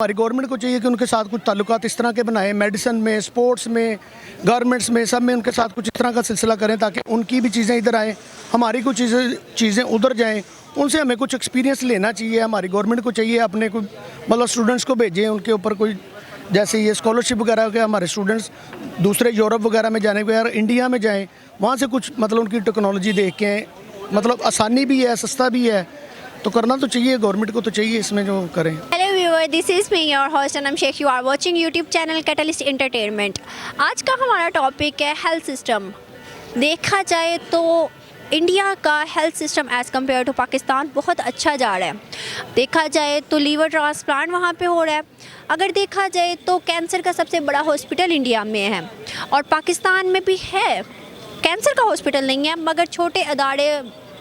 हमारी गवर्नमेंट को चाहिए कि उनके साथ कुछ ताल्लुकात इस तरह के बनाएं, मेडिसिन में, स्पोर्ट्स में, गारमेंट्स में, सब में उनके साथ कुछ इस तरह का सिलसिला करें ताकि उनकी भी चीज़ें इधर आएँ, हमारी कुछ चीज़ें उधर जाएँ। उनसे हमें कुछ एक्सपीरियंस लेना चाहिए। हमारी गवर्नमेंट को चाहिए अपने को मतलब स्टूडेंट्स को भेजें, उनके ऊपर कोई जैसे ये स्कॉलरशिप वगैरह हो गया, हमारे स्टूडेंट्स दूसरे यूरोप वगैरह में जाने के बगैर इंडिया में जाएँ, वहाँ से कुछ मतलब उनकी टेक्नोलॉजी देख के मतलब आसानी भी है, सस्ता भी है, तो करना तो चाहिए, गवर्नमेंट को तो चाहिए इसमें जो करें। Hello viewer, this is me your host Anam Sheikh. You are watching YouTube channel Catalyst Entertainment. आज का हमारा टॉपिक है हेल्थ सिस्टम। देखा जाए तो इंडिया का health system as compare to Pakistan बहुत अच्छा जा रहा है। देखा जाए तो लीवर ट्रांसप्लांट वहाँ पे हो रहा है। अगर देखा जाए तो कैंसर का सबसे बड़ा हॉस्पिटल इंडिया में है और पाकिस्तान में भी है। कैंसर का हॉस्पिटल नहीं है मगर छोटे अदारे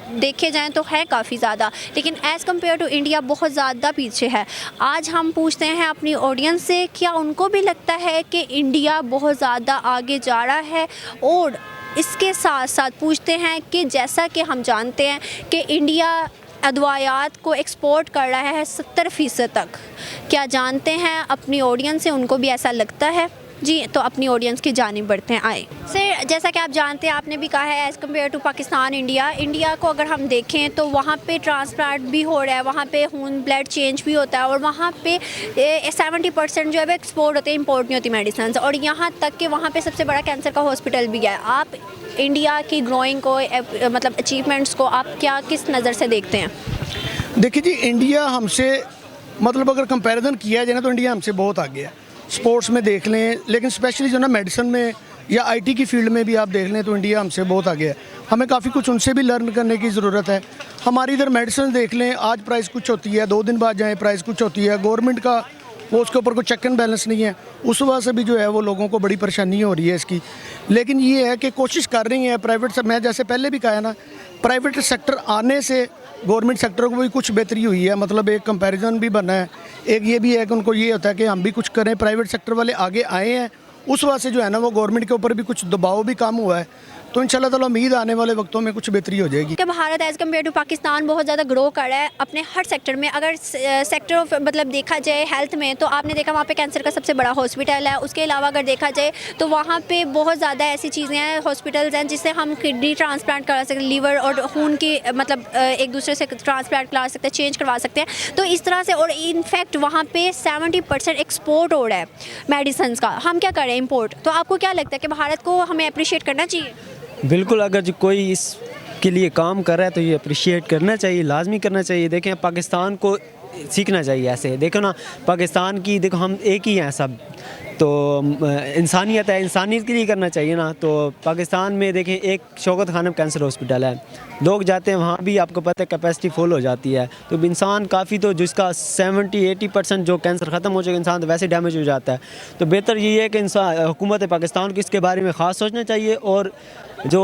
देखे जाएं तो है काफ़ी ज़्यादा, लेकिन एज़ कम्पेयर टू इंडिया बहुत ज़्यादा पीछे है। आज हम पूछते हैं अपनी ऑडियंस से क्या उनको भी लगता है कि इंडिया बहुत ज़्यादा आगे जा रहा है, और इसके साथ साथ पूछते हैं कि जैसा कि हम जानते हैं कि इंडिया अदवायात को एक्सपोर्ट कर रहा है 70% तक। क्या जानते हैं अपनी ऑडियंस से उनको भी ऐसा लगता है? जी, तो अपनी ऑडियंस की जानिब बढ़ते हैं। आए सर, जैसा कि आप जानते हैं, आपने भी कहा है as compare to Pakistan India को अगर हम देखें तो वहाँ पे ट्रांसप्लांट भी हो रहा है, वहाँ पे खून ब्लड चेंज भी होता है और वहाँ पे 70% जो है वो एक्सपोर्ट होते हैं, इंपोर्ट नहीं होती मेडिसिन। और यहाँ तक कि वहाँ पे सबसे बड़ा कैंसर का हॉस्पिटल भी है। आप इंडिया की ग्रोइंग को मतलब अचीवमेंट्स को आप क्या किस नज़र से देखते हैं? देखिए जी, इंडिया हमसे मतलब अगर कंपैरिजन किया जाए ना तो इंडिया हमसे बहुत आगे है। स्पोर्ट्स में देख लें, लेकिन स्पेशली जो ना मेडिसिन में या आईटी की फील्ड में भी आप देख लें तो इंडिया हमसे बहुत आगे है। हमें काफ़ी कुछ उनसे भी लर्न करने की ज़रूरत है। हमारी इधर मेडिसिन देख लें, आज प्राइस कुछ होती है, 2 दिन बाद जाएँ प्राइस कुछ होती है। गवर्नमेंट का वो उसके ऊपर कोई चेक एंड बैलेंस नहीं है, उस वजह से भी जो है वो लोगों को बड़ी परेशानी हो रही है इसकी। लेकिन ये है कि कोशिश कर रही है प्राइवेट से, मैं जैसे पहले भी कहा है ना, प्राइवेट सेक्टर आने से गवर्नमेंट सेक्टर को भी कुछ बेहतरी हुई है। मतलब एक कंपैरिजन भी बना है, एक ये भी है कि उनको ये होता है कि हम भी कुछ करें, प्राइवेट सेक्टर वाले आगे आए हैं, उस वजह से जो है ना वो गवर्नमेंट के ऊपर भी कुछ दबाव भी कम हुआ है। तो इंशाल्लाह ताला उम्मीद आने वाले वक्तों में कुछ बेहतरी हो जाएगी। कि Bharat as compare to Pakistan बहुत ज़्यादा ग्रो कर रहा है अपने हर सेक्टर में। अगर सेक्टर ऑफ मतलब देखा जाए हेल्थ में तो आपने देखा वहाँ पे कैंसर का सबसे बड़ा हॉस्पिटल है। उसके अलावा अगर देखा जाए तो वहाँ पे बहुत ज़्यादा ऐसी चीज़ें हैं, हॉस्पिटल्स हैं जिससे हम किडनी ट्रांसप्लांट करा सकते हैं, लीवर और खून की मतलब एक दूसरे से ट्रांसप्लांट करा सकते हैं, चेंज करवा सकते हैं। तो इस तरह से, और इनफैक्ट वहाँ पर 70% एक्सपोर्ट हो रहा है मेडिसिन का। हम क्या करें, इम्पोर्ट। तो आपको क्या लगता है कि भारत को हमें अप्रिशिएट करना चाहिए? बिल्कुल, अगर जो कोई इसके लिए काम कर रहा है तो ये अप्रिशिएट करना चाहिए, लाजमी करना चाहिए। देखें, पाकिस्तान को सीखना चाहिए ऐसे। देखो ना, पाकिस्तान की देखो हम एक ही हैं सब, तो इंसानियत है, इंसानियत के लिए करना चाहिए ना। तो पाकिस्तान में देखें एक शौकत खानम कैंसर हॉस्पिटल है, लोग जाते हैं वहाँ भी, आपको पता है कैपेसिटी फुल हो जाती है। तो इंसान काफ़ी, तो जिसका 70-80% जो कैंसर ख़त्म हो चुका इंसान तो वैसे डैमेज हो जाता है। तो बेहतर ये है कि इंसान हुकूमत पाकिस्तान को इसके बारे में ख़ास सोचना चाहिए और जो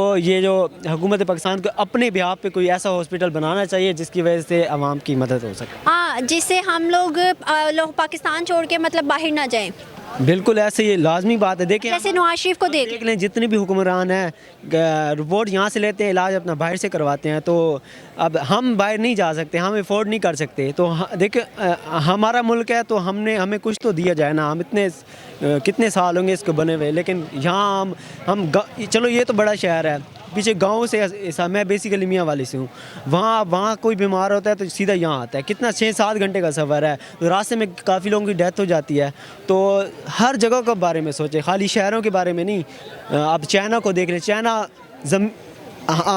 हुकूमत पाकिस्तान को अपने बिहाफ पे कोई ऐसा हॉस्पिटल बनाना चाहिए जिसकी वजह से आवाम की मदद हो सके। हाँ, जिससे हम लोग पाकिस्तान छोड़ के मतलब बाहर ना जाएं। बिल्कुल, ऐसे ये लाजमी बात है। देखें, जैसे नवाज शरीफ को देख लें, जितने भी हुक्मरान हैं रिपोर्ट यहाँ से लेते हैं, इलाज अपना बाहर से करवाते हैं। तो अब हम बाहर नहीं जा सकते, हम अफोर्ड नहीं कर सकते। तो देखिए, हमारा मुल्क है तो हमें कुछ तो दिया जाए ना। हम इतने कितने साल होंगे इसको बने हुए, लेकिन यहाँ हम चलो ये तो बड़ा शहर है, पीछे गांव से ऐसा, मैं बेसिकली मियाँ वाली से हूँ, वहाँ कोई बीमार होता है तो सीधा यहाँ आता है। कितना 6-7 घंटे का सफ़र है, तो रास्ते में काफ़ी लोगों की डेथ हो जाती है। तो हर जगह के बारे में सोचें, खाली शहरों के बारे में नहीं। आप चाइना को देख लें, चाइना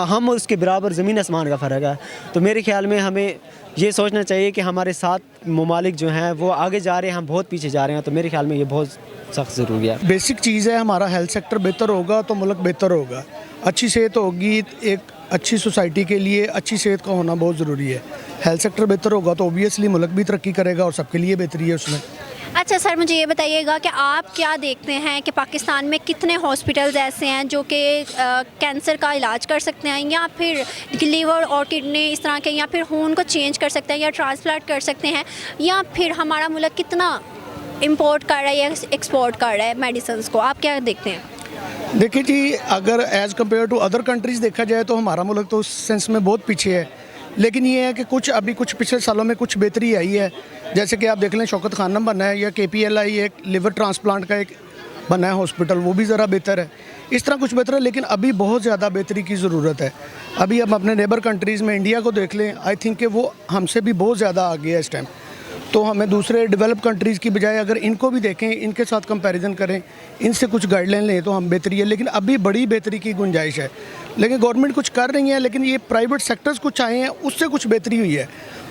हम उसके बराबर ज़मीन आसमान का फ़र्क है। तो मेरे ख्याल में हमें ये सोचना चाहिए कि हमारे साथ ममालिक जो हैं वो आगे जा रहे हैं, हम बहुत पीछे जा रहे हैं। तो मेरे ख्याल में ये बहुत सख्त ज़रूरी है। बेसिक चीज़ है, हमारा हेल्थ सेक्टर बेहतर होगा तो मुल्क बेहतर होगा। अच्छी सेहत होगी, एक अच्छी सोसाइटी के लिए अच्छी सेहत का होना बहुत ज़रूरी है। हेल्थ सेक्टर बेहतर होगा तो ओबियसली मुल्क भी तरक्की करेगा और सबके लिए बेहतरी है उसमें। अच्छा सर, मुझे ये बताइएगा कि आप क्या देखते हैं कि पाकिस्तान में कितने हॉस्पिटल्स ऐसे हैं जो कि कैंसर का इलाज कर सकते हैं, या फिर लीवर और किडनी इस तरह के, या फिर खून को चेंज कर सकते हैं या ट्रांसप्लांट कर सकते हैं, या फिर हमारा मुल्क कितना इंपोर्ट कर रहा है या एक्सपोर्ट कर रहा है मेडिसिन को? आप क्या देखते हैं? देखिए जी, अगर as compare to other countries देखा जाए तो हमारा मुल्क तो उस सेंस में बहुत पीछे है, लेकिन ये है कि कुछ पिछले सालों में कुछ बेहतरी आई है। जैसे कि आप देख लें शौकत खानम बना है, या KPLI एक लिवर ट्रांसप्लांट का एक बना है हॉस्पिटल, वो भी ज़रा बेहतर है। इस तरह कुछ बेहतर है, लेकिन अभी बहुत ज़्यादा बेहतरी की ज़रूरत है। अभी हम अपने नेबर कंट्रीज़ में इंडिया को देख लें, आई थिंक कि वो हमसे भी बहुत ज़्यादा आगे है इस टाइम। तो हमें दूसरे डेवलप कंट्रीज़ की बजाय अगर इनको भी देखें, इनके साथ कंपैरिजन करें, इनसे कुछ गाइडलाइन लें तो हम बेहतरी है। लेकिन अभी बड़ी बेहतरी की गुंजाइश है। लेकिन गवर्नमेंट कुछ कर रही है, लेकिन ये प्राइवेट सेक्टर्स कुछ आए हैं, उससे कुछ बेहतरी हुई है।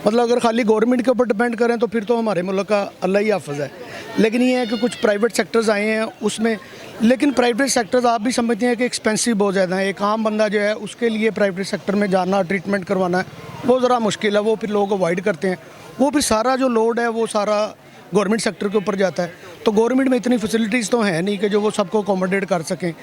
मतलब अगर खाली गवर्नमेंट के ऊपर डिपेंड करें तो फिर तो हमारे मुल्क का अल्लाह ही हाफ़िज़ है। लेकिन ये है कि कुछ प्राइवेट सेक्टर्स आए हैं उसमें, लेकिन प्राइवेट सेक्टर्स आप भी समझते हैं कि एक्सपेंसिव बहुत ज़्यादा है। एक आम बंदा जो है उसके लिए प्राइवेट सेक्टर में जाना, ट्रीटमेंट करवाना है, वो ज़रा मुश्किल है। वो फिर लोग अवॉइड करते हैं। वो फिर सारा जो लोड है वो सारा गवर्नमेंट सेक्टर के ऊपर जाता है। तो गवर्नमेंट में इतनी फैसिलिटीज़ तो हैं नहीं कि जो वो सबको अकोमोडेट कर सकें।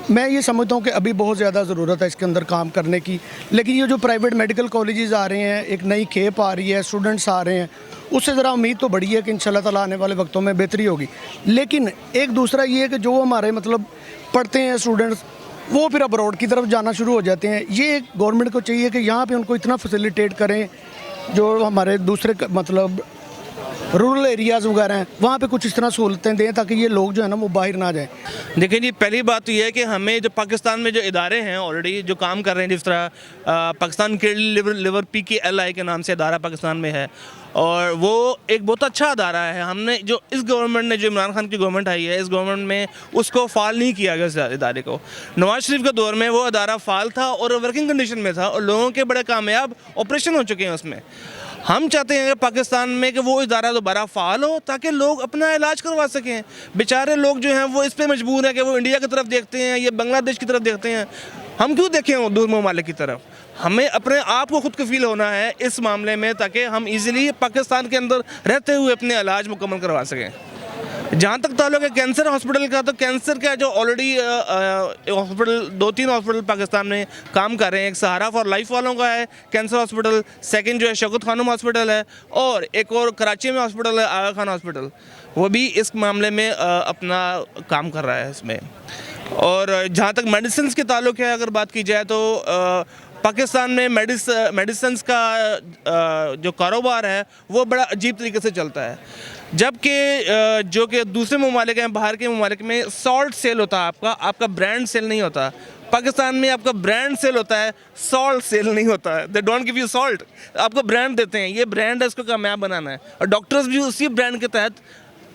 मैं ये समझता हूँ कि अभी बहुत ज़्यादा ज़रूरत है इसके अंदर काम करने की। लेकिन ये जो प्राइवेट मेडिकल कॉलेजेस आ रहे हैं, एक नई खेप आ रही है, स्टूडेंट्स आ रहे हैं, उससे ज़रा उम्मीद तो बड़ी है कि इंशाल्लाह ताला आने वाले वक्तों में बेहतरी होगी। लेकिन एक दूसरा ये है कि जो हमारे मतलब पढ़ते हैं स्टूडेंट्स, वो फिर अब्रॉड की तरफ जाना शुरू हो जाते हैं। ये गवर्नमेंट को चाहिए कि यहाँ पे उनको इतना फैसिलिटेट करें, जो हमारे दूसरे मतलब रूरल एरियाज़ वगैरह हैं वहाँ पे कुछ इस तरह सहूलतें दें ताकि ये लोग जो है ना वो बाहर ना जाएं। देखिए जी, पहली बात तो ये है कि हमें जो पाकिस्तान में जो इदारे हैं ऑलरेडी जो काम कर रहे हैं, जिस तरह पाकिस्तान किडनी लिवर PKLI के नाम से इदारा पाकिस्तान में है, और वो एक बहुत अच्छा अदारा है। हमने जो इस गवर्नमेंट ने, जो इमरान खान की गवर्नमेंट आई है, इस गवर्नमेंट में उसको फ़ाल नहीं किया गया इस इदारे को। नवाज शरीफ के दौर में वो अदारा फ़ाल था और वर्किंग कंडीशन में था, और लोगों के बड़े कामयाब ऑपरेशन हो चुके हैं उसमें। हम चाहते हैं कि पाकिस्तान में कि वो इदारा दोबारा फ़ाल हो ताकि लोग अपना इलाज करवा सकें। बेचारे लोग जो हैं वो इस पे मजबूर हैं कि वो इंडिया की तरफ देखते हैं या बांग्लादेश की तरफ देखते हैं। हम क्यों देखें वो दूर ममालिक की तरफ? हमें अपने आप को खुद कफील होना है इस मामले में, ताकि हम इजीली पाकिस्तान के अंदर रहते हुए अपने इलाज मुकम्मल करवा सकें। जहाँ तक ताल्लुक है कैंसर हॉस्पिटल का, तो कैंसर का जो ऑलरेडी हॉस्पिटल 2-3 हॉस्पिटल पाकिस्तान में काम कर रहे हैं। एक सहारा फॉर लाइफ वालों का है कैंसर हॉस्पिटल, सेकंड जो है शौकत खानम हॉस्पिटल है, और एक और कराची में हॉस्पिटल है आगा खान हॉस्पिटल, वो भी इस मामले में अपना काम कर रहा है इसमें। और जहाँ तक मेडिसिन के ताल्लुक है, अगर बात की जाए तो पाकिस्तान में मेडिसिन का जो कारोबार है वो बड़ा अजीब तरीके से चलता है। जबकि जो कि दूसरे ममालिक हैं, बाहर के ममालिक में सॉल्ट सेल होता है, आपका ब्रांड सेल नहीं होता। पाकिस्तान में आपका ब्रांड सेल होता है, सॉल्ट सेल नहीं होता है। They don't give you salt, आपको ब्रांड देते हैं। ये ब्रांड है, इसको कामयाब बनाना है, और डॉक्टर्स भी उसी ब्रांड के तहत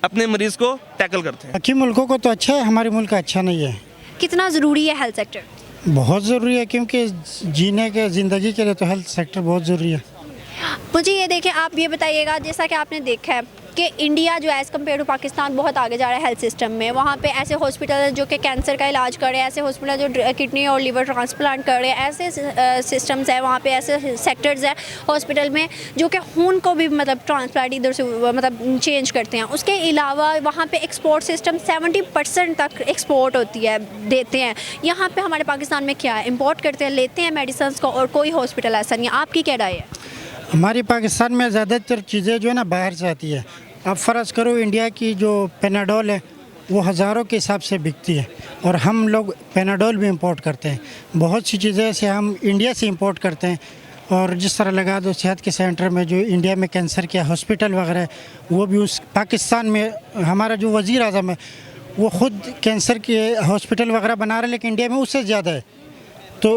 अपने मरीज़ को टैकल करते हैं। बाकी मुल्कों को तो अच्छा है, हमारे मुल्क का अच्छा नहीं है। कितना ज़रूरी है हेल्थ सेक्टर? बहुत ज़रूरी है, क्योंकि जीने के ज़िंदगी के लिए तो हेल्थ सेक्टर बहुत ज़रूरी है। मुझे ये देखें, आप ये बताइएगा, जैसा कि आपने देखा है कि इंडिया जो एज़ कम्पेयर टू पाकिस्तान बहुत आगे जा रहा है हेल्थ सिस्टम में। वहाँ पे ऐसे हॉस्पिटल जो कि कैंसर का इलाज कर रहे हैं, ऐसे हॉस्पिटल जो किडनी और लिवर ट्रांसप्लांट कर रहे हैं, ऐसे सिस्टम्स हैं वहाँ पे, ऐसे सेक्टर्स हैं हॉस्पिटल में जो कि खून को भी मतलब ट्रांसप्लांट इधर से मतलब चेंज करते हैं। उसके अलावा वहाँ पे एक्सपोर्ट सिस्टम 70% तक एक्सपोर्ट होती है, देते हैं। यहाँ पर हमारे पाकिस्तान में क्या है, इम्पोर्ट करते हैं, लेते हैं मेडिसिन को, और कोई हॉस्पिटल ऐसा नहीं है। आपकी क्या राय है? हमारे पाकिस्तान में ज़्यादातर चीज़ें जो है ना बाहर से आती है। अब फ़र्ज़ करो इंडिया की जो पेनाडोल है वो हज़ारों के हिसाब से बिकती है, और हम लोग पेनाडोल भी इंपोर्ट करते हैं। बहुत सी चीज़ें से हम इंडिया से इंपोर्ट करते हैं। और जिस तरह लगा दो सेहत के सेंटर में जो इंडिया में कैंसर के हॉस्पिटल वगैरह है, वो भी उस पाकिस्तान में हमारा जो वज़ीर आज़म है वो ख़ुद कैंसर के हॉस्पिटल वगैरह बना रहे हैं, लेकिन इंडिया में उससे ज़्यादा है। तो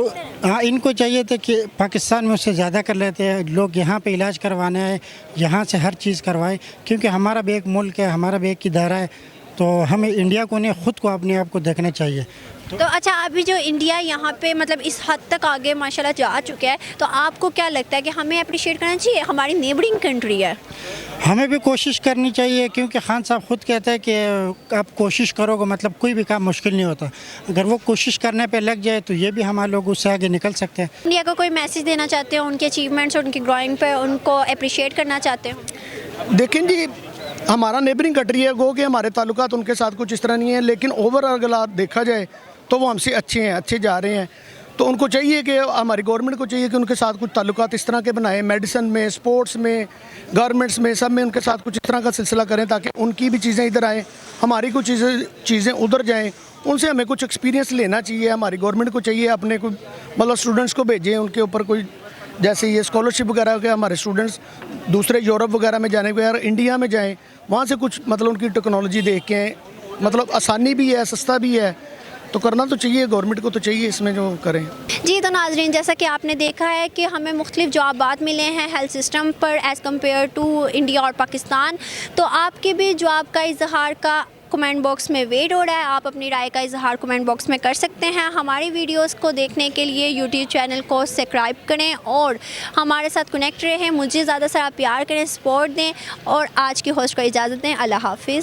हाँ, इनको चाहिए था कि पाकिस्तान में उससे ज़्यादा कर लेते हैं लोग, यहाँ पे इलाज करवाना है, यहाँ से हर चीज़ करवाए, क्योंकि हमारा भी एक मुल्क है, हमारा भी एक इदारा है। तो हमें इंडिया को नहीं, ख़ुद को अपने आप को देखना चाहिए। तो अच्छा, अभी जो इंडिया यहाँ पे मतलब इस हद तक आगे माशाल्लाह जा चुका है, तो आपको क्या लगता है कि हमें अप्रिशिएट करना चाहिए? हमारी नेबरिंग कंट्री है, हमें भी कोशिश करनी चाहिए, क्योंकि खान साहब खुद कहते हैं कि आप कोशिश करोगे मतलब कोई भी काम मुश्किल नहीं होता। अगर वो कोशिश करने पे लग जाए तो ये भी हमारे लोग उससे आगे निकल सकते हैं। इंडिया को कोई मैसेज देना चाहते हो उनके अचीवमेंट्स और उनकी ग्रोइंग पे, उनको अप्रिशिएट करना चाहते हो? देखें जी, हमारा नेबरिंग कंट्री है, गो कि हमारे ताल्लुकात उनके साथ कुछ इस तरह नहीं है, लेकिन ओवरऑल अगर देखा जाए तो वो हमसे अच्छे हैं, अच्छे जा रहे हैं। तो उनको चाहिए कि हमारी गवर्नमेंट को चाहिए कि उनके साथ कुछ ताल्लुकात इस तरह के बनाएं, मेडिसिन में, स्पोर्ट्स में, गारमेंट्स में, सब में उनके साथ कुछ इस तरह का सिलसिला करें ताकि उनकी भी चीज़ें इधर आएँ, हमारी कुछ चीज़ें उधर जाएँ। उनसे हमें कुछ एक्सपीरियंस लेना चाहिए। हमारी गवर्नमेंट को चाहिए अपने को मतलब स्टूडेंट्स को भेजें, उनके ऊपर कोई जैसे ये स्कॉलरशिप वगैरह के हमारे स्टूडेंट्स दूसरे यूरोप वगैरह में जाने के यार इंडिया में जाएं, वहाँ से कुछ मतलब उनकी टेक्नोलॉजी देख के मतलब आसानी भी है, सस्ता भी है, तो करना तो चाहिए, गवर्नमेंट को तो चाहिए इसमें जो करें। जी तो नाजरीन, जैसा कि आपने देखा है कि हमें मुख्तलिफ जवाबात मिले हैं हेल्थ सिस्टम पर एज़ कम्पेयर टू इंडिया और पाकिस्तान। तो आपके भी जवाब का इजहार का कमेंट बॉक्स में वेट हो रहा है, आप अपनी राय का इजहार कमेंट बॉक्स में कर सकते हैं। हमारी वीडियोस को देखने के लिए यूट्यूब चैनल को सब्सक्राइब करें और हमारे साथ कनेक्ट रहें। मुझे ज़्यादा से ज़्यादा प्यार करें, सपोर्ट दें और आज की होस्ट को इजाज़त दें। अल्लाह हाफिज़।